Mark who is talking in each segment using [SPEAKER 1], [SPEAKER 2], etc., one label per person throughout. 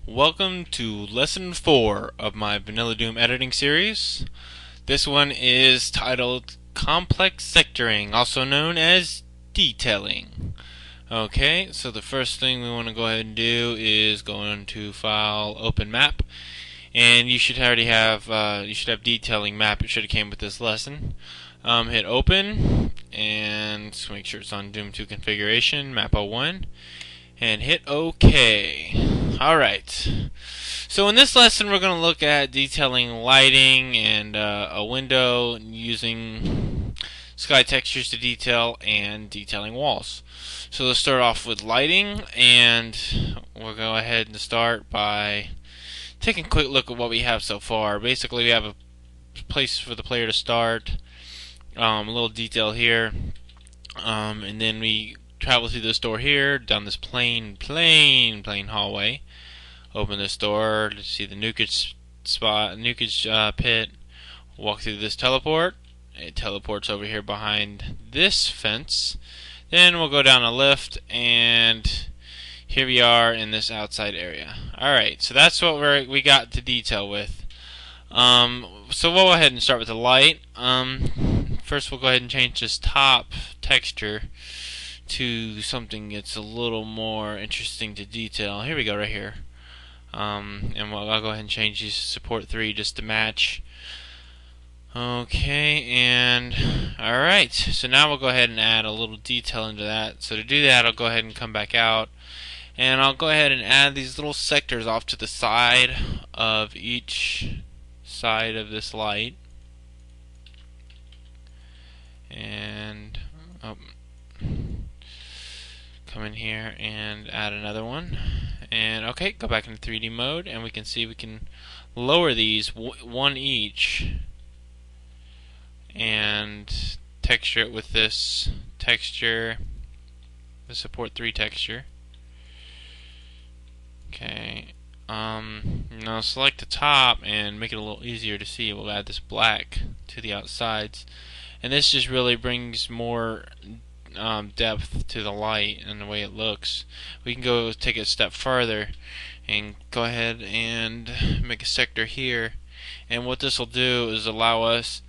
[SPEAKER 1] Welcome to Lesson 4 of my Vanilla Doom editing series. This one is titled Complex Sectoring, also known as detailing. Okay, so the first thing we want to go ahead and do is go into File, Open Map, and you should already have detailing map. It should have came with this lesson. Hit Open, and make sure it's on Doom 2 configuration, Map 01, and hit OK. Alright, so in this lesson we're going to look at detailing lighting and a window, using sky textures to detail, and detailing walls. So let's start off with lighting, and we'll go ahead and start by taking a quick look at what we have so far. Basically we have a place for the player to start, a little detail here, and then we travel through this door here, down this plain hallway. Open this door to see the nukage pit. Walk through this teleport. It teleports over here behind this fence. Then we'll go down a lift, and here we are in this outside area. Alright, so that's what we got to detail with. So we'll go ahead and start with the light. First we'll go ahead and change this top texture to something that's a little more interesting to detail. Here we go, right here. And I'll go ahead and change these to support 3 just to match. Okay, and alright, so now we'll go ahead and add a little detail into that. So to do that, I'll go ahead and come back out, and I'll go ahead and add these little sectors off to the side of each side of this light. And come in here and add another one, and okay, go back into 3D mode, and we can see we can lower these one each and texture it with this texture, the support 3 texture. Okay, now select the top and make it a little easier to see. We'll add this black to the outsides, and this just really brings more depth to the light and the way it looks. We can go take it a step further and go ahead and make a sector here, and what this will do is allow us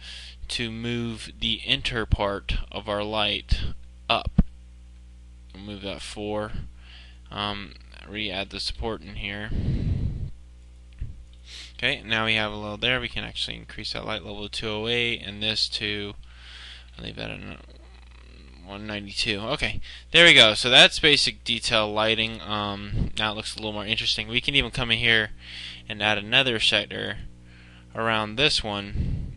[SPEAKER 1] to move the enter part of our light up. We'll move that 4. Re-add the support in here. Okay, now we have a little there. We can actually increase that light level to 208, and this to, I'll leave that at 192. Okay, there we go. So that's basic detail lighting. Now it looks a little more interesting. We can even come in here and add another sector around this one,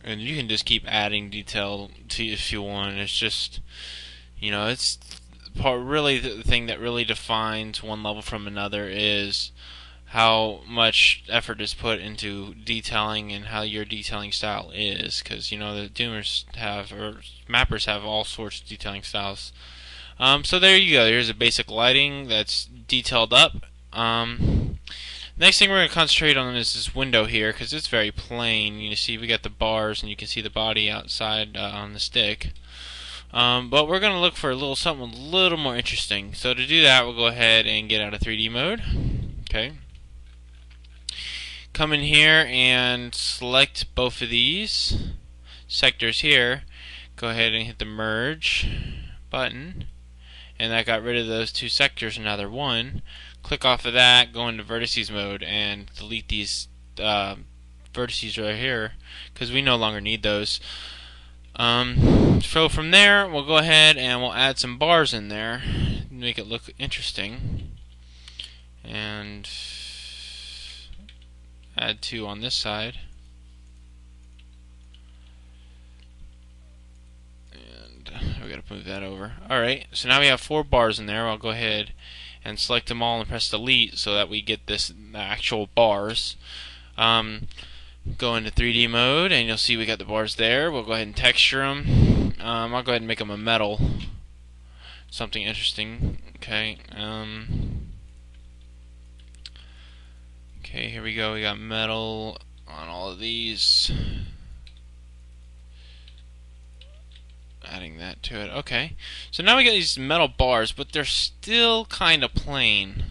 [SPEAKER 1] and you can just keep adding detail to if you want. It's just, it's really the thing that really defines one level from another is how much effort is put into detailing and how your detailing style is, because the doomers have, or mappers have, all sorts of detailing styles. So there you go. Here's a basic lighting that's detailed up. Next thing we're going to concentrate on is this window here, because it's very plain. You see we got the bars, and you can see the body outside on the stick. But we're going to look for something a little more interesting. So to do that, we'll go ahead and get out of 3D mode. Okay. Come in here and select both of these sectors here. Go ahead and hit the merge button, and that got rid of those 2 sectors, and now they're 1. Click off of that, go into vertices mode, and delete these vertices right here, because we no longer need those. So from there, we'll go ahead and we'll add some bars in there, make it look interesting, and add 2 on this side, and we gotta move that over. Alright, so now we have 4 bars in there. I'll go ahead and select them all and press delete so that we get the actual bars. Go into 3D mode, and you'll see we got the bars there. We'll go ahead and texture them. I'll go ahead and make them a metal, something interesting. Okay. Okay, here we go. We got metal on all of these. Adding that to it. Okay. So now we got these metal bars, but they're still kind of plain.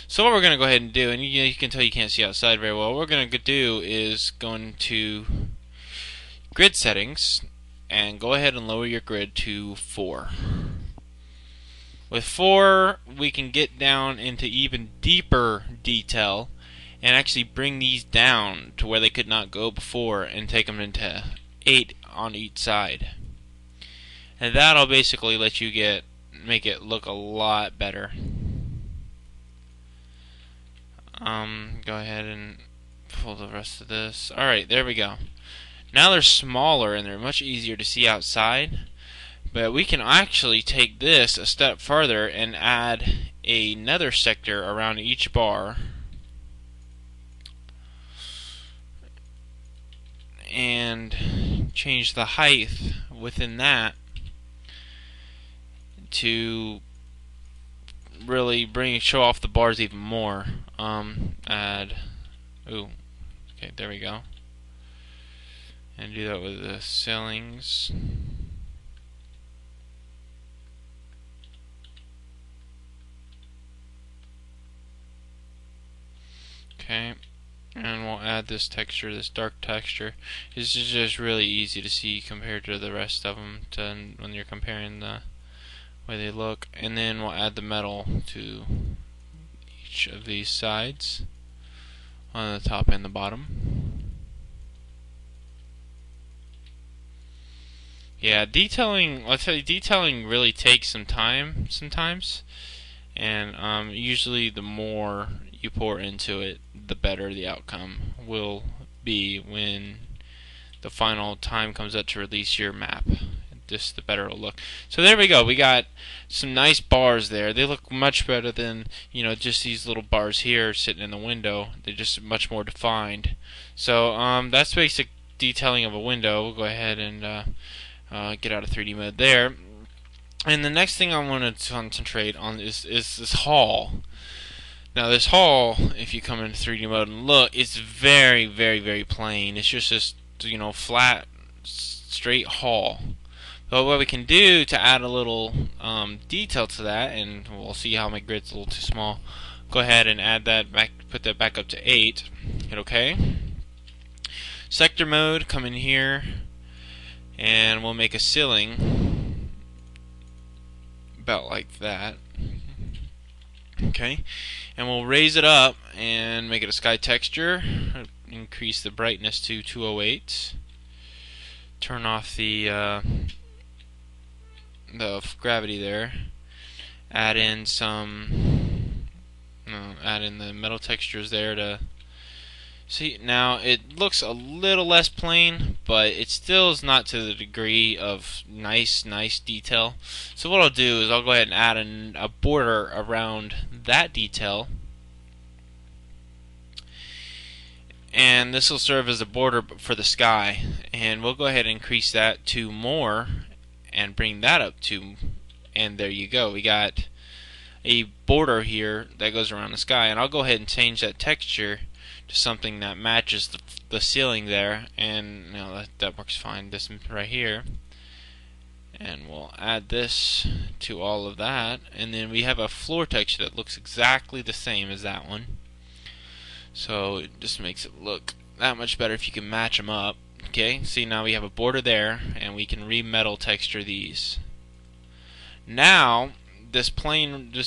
[SPEAKER 1] So what we're going to go ahead and do, and you can tell you can't see outside very well, what we're going to do is go into grid settings and go ahead and lower your grid to 4. With 4, we can get down into even deeper detail and actually bring these down to where they could not go before and take them into 8 on each side. And that'll basically let you make it look a lot better. Go ahead and pull the rest of this. Alright, there we go. Now they're smaller and they're much easier to see outside. But we can actually take this a step further and add another sector around each bar. And change the height within that to really show off the bars even more. Okay, there we go. And do that with the ceilings. Okay, and we'll add this texture, this dark texture. This is just really easy to see compared to the rest of them when you're comparing the way they look. And then we'll add the metal to each of these sides on the top and the bottom. Yeah, detailing, I'll tell you, detailing really takes some time sometimes, and usually the more you pour into it, the better the outcome will be when the final time comes up to release your map. Just the better it'll look. So there we go. We got some nice bars there. They look much better than, just these little bars here sitting in the window. They're just much more defined. So that's basic detailing of a window. We'll go ahead and get out of 3D mode there. And the next thing I want to concentrate on is this hall. Now this hall, if you come into 3D mode and look, it's very, very, very plain. It's just this, flat, straight hall. But what we can do to add a little detail to that, and we'll see how my grid's a little too small. Go ahead and add that back, put that back up to 8. Hit OK. Sector mode, come in here, and we'll make a ceiling about like that. Okay, and we'll raise it up and make it a sky texture. Increase the brightness to 208. Turn off the gravity there. Add in the metal textures there to see. Now it looks a little less plain, but it still is not to the degree of nice detail. So what I'll do is I'll go ahead and add a border around that detail, and this will serve as a border for the sky. And we'll go ahead and increase that to more and bring that up to, and there you go. We got a border here that goes around the sky, and I'll go ahead and change that texture to something that matches the ceiling there, and that works fine. This right here, and we'll add this to all of that, and then we have a floor texture that looks exactly the same as that one. So it just makes it look that much better if you can match them up. Okay, see, now we have a border there, and we can re-metal texture these. Now this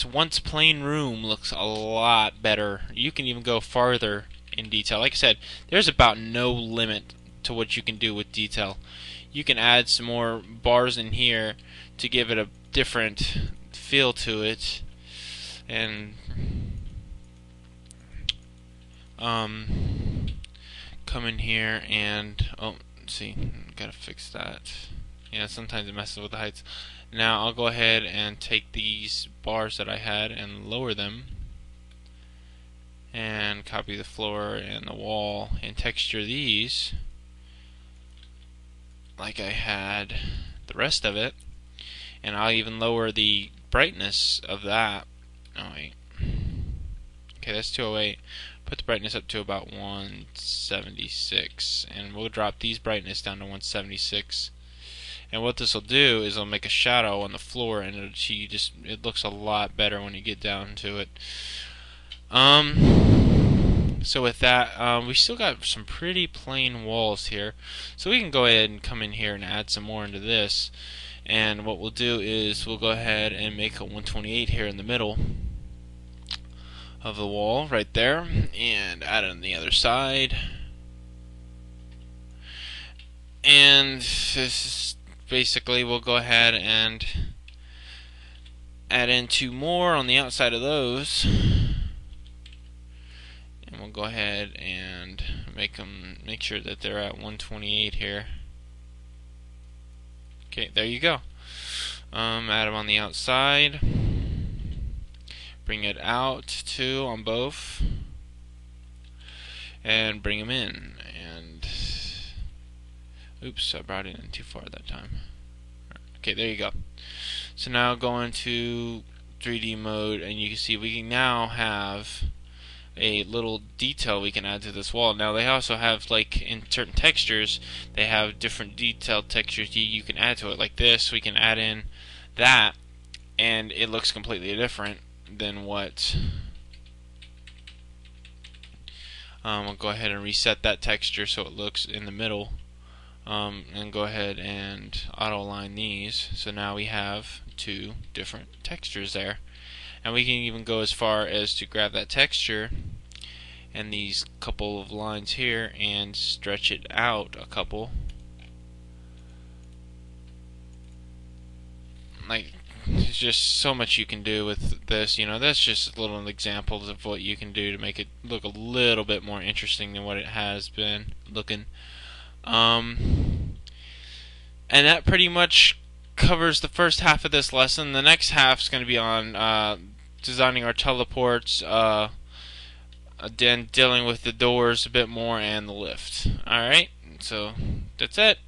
[SPEAKER 1] once plain room looks a lot better. You can even go farther in detail. Like I said, there's about no limit to what you can do with detail. You can add some more bars in here to give it a different feel to it, and come in here and see, gotta fix that. Yeah, sometimes it messes with the heights. Now I'll go ahead and take these bars that I had and lower them, and copy the floor and the wall and texture these like I had the rest of it. And I'll even lower the brightness of that. Oh wait. Okay, that's 208. Put the brightness up to about 176, and we'll drop these brightness down to 176. And what this will do is it'll make a shadow on the floor, and it looks a lot better when you get down to it. So with that, we still got some pretty plain walls here. So we can go ahead and come in here and add some more into this. And what we'll do is we'll go ahead and make a 128 here in the middle of the wall right there, and add it on the other side. And this is basically, we'll go ahead and add in 2 more on the outside of those. And we'll go ahead and make sure that they're at 128 here. Okay, there you go. Add them on the outside. Bring it out too on both. And bring them in. And oops, I brought it in too far that time. Okay, there you go. So now go into 3D mode, and you can see we can now have a little detail we can add to this wall. Now they also have, like in certain textures, they have different detailed textures you can add to it. Like this, we can add in that, and it looks completely different than what. I'll go ahead and reset that texture so it looks in the middle. And go ahead and auto align these, so now we have 2 different textures there. And we can even go as far as to grab that texture and these couple of lines here and stretch it out a couple. Like, there's just so much you can do with this. You know, that's just little examples of what you can do to make it look a little bit more interesting than what it has been looking. And that pretty much covers the first half of this lesson. The next half is going to be on designing our teleports, then dealing with the doors a bit more and the lift. Alright, so that's it.